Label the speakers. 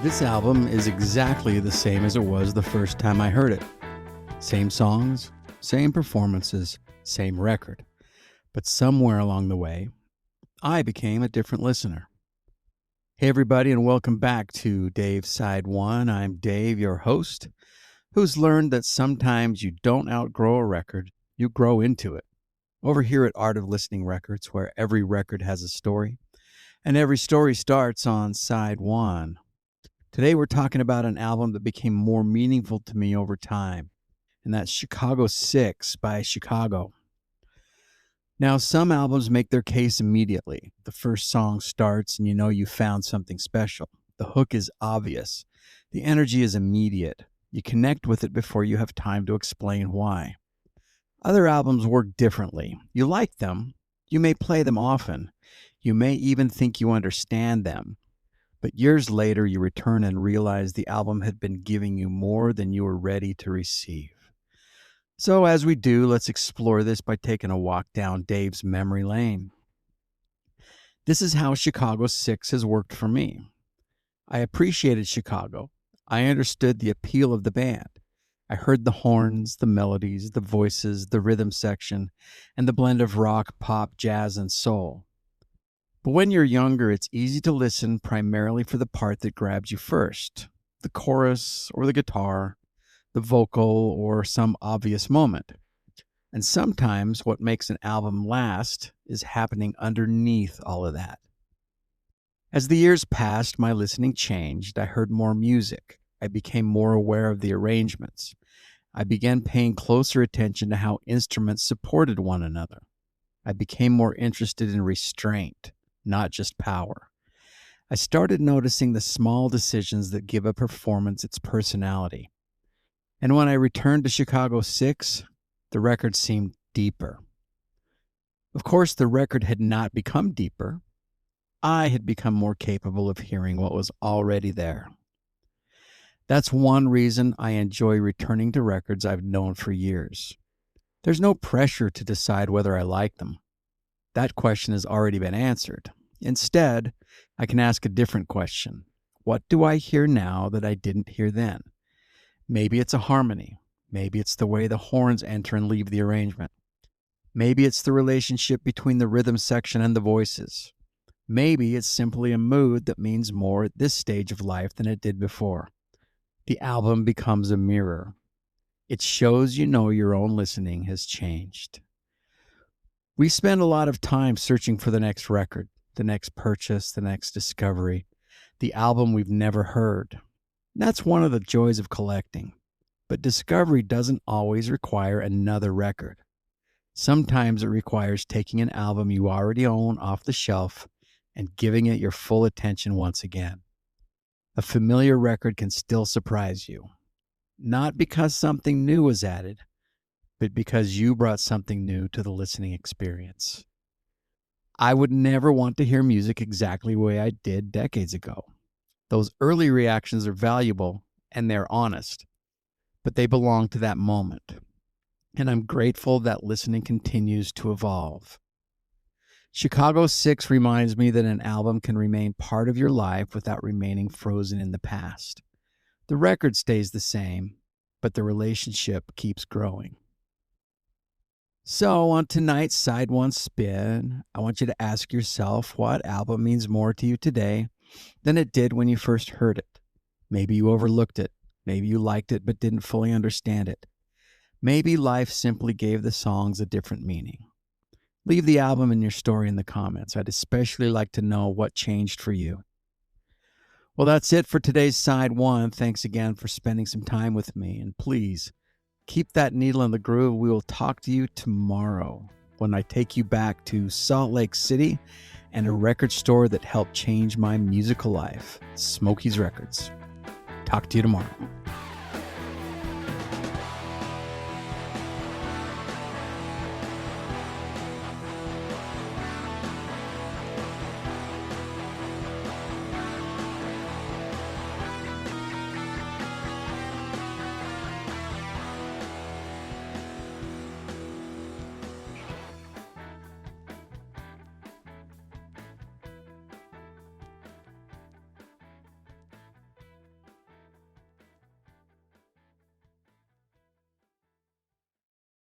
Speaker 1: This album is exactly the same as it was the first time I heard it. Same songs, same performances, same record. But somewhere along the way, I became a different listener. Hey, everybody, and welcome back to Dave's Side One. I'm Dave, your host, who's learned that sometimes you don't outgrow a record, you grow into it. Over here at Art of Listening Records, where every record has a story, and every story starts on Side One. Today we're talking about an album that became more meaningful to me over time, and that's Chicago 6 by Chicago. Now, some albums make their case immediately. The first song starts and you know you found something special. The hook is obvious. The energy is immediate. You connect with it before you have time to explain why. Other albums work differently. You like them. You may play them often. You may even think you understand them. But years later, you return and realize the album had been giving you more than you were ready to receive. So as we do, let's explore this by taking a walk down Dave's memory lane. This is how Chicago 6 has worked for me. I appreciated Chicago. I understood the appeal of the band. I heard the horns, the melodies, the voices, the rhythm section, and the blend of rock, pop, jazz, and soul. But when you're younger, it's easy to listen primarily for the part that grabs you first, the chorus or the guitar, the vocal or some obvious moment. And sometimes what makes an album last is happening underneath all of that. As the years passed, my listening changed. I heard more music. I became more aware of the arrangements. I began paying closer attention to how instruments supported one another. I became more interested in restraint, not just power. I started noticing the small decisions that give a performance its personality. And when I returned to Chicago 6, the record seemed deeper. Of course, the record had not become deeper. I had become more capable of hearing what was already there. That's one reason I enjoy returning to records I've known for years. There's no pressure to decide whether I like them. That question has already been answered. Instead, I can ask a different question. What do I hear now that I didn't hear then? Maybe it's a harmony. Maybe it's the way the horns enter and leave the arrangement. Maybe it's the relationship between the rhythm section and the voices. Maybe it's simply a mood that means more at this stage of life than it did before. The album becomes a mirror. It shows you know your own listening has changed. We spend a lot of time searching for the next record, the next purchase, the next discovery, the album we've never heard. That's one of the joys of collecting. But discovery doesn't always require another record. Sometimes it requires taking an album you already own off the shelf and giving it your full attention once again. A familiar record can still surprise you. Not because something new was added, but because you brought something new to the listening experience. I would never want to hear music exactly the way I did decades ago. Those early reactions are valuable and they're honest, but they belong to that moment. And I'm grateful that listening continues to evolve. Chicago 6 reminds me that an album can remain part of your life without remaining frozen in the past. The record stays the same, but the relationship keeps growing. So on tonight's Side One Spin, I want you to ask yourself what album means more to you today than it did when you first heard it. Maybe you overlooked it. Maybe you liked it but didn't fully understand it. Maybe life simply gave the songs a different meaning. Leave the album and your story in the comments. I'd especially like to know what changed for you. Well, that's it for today's Side One. Thanks again for spending some time with me. And please, keep that needle in the groove. We will talk to you tomorrow when I take you back to Salt Lake City and a record store that helped change my musical life, Smokey's Records. Talk to you tomorrow.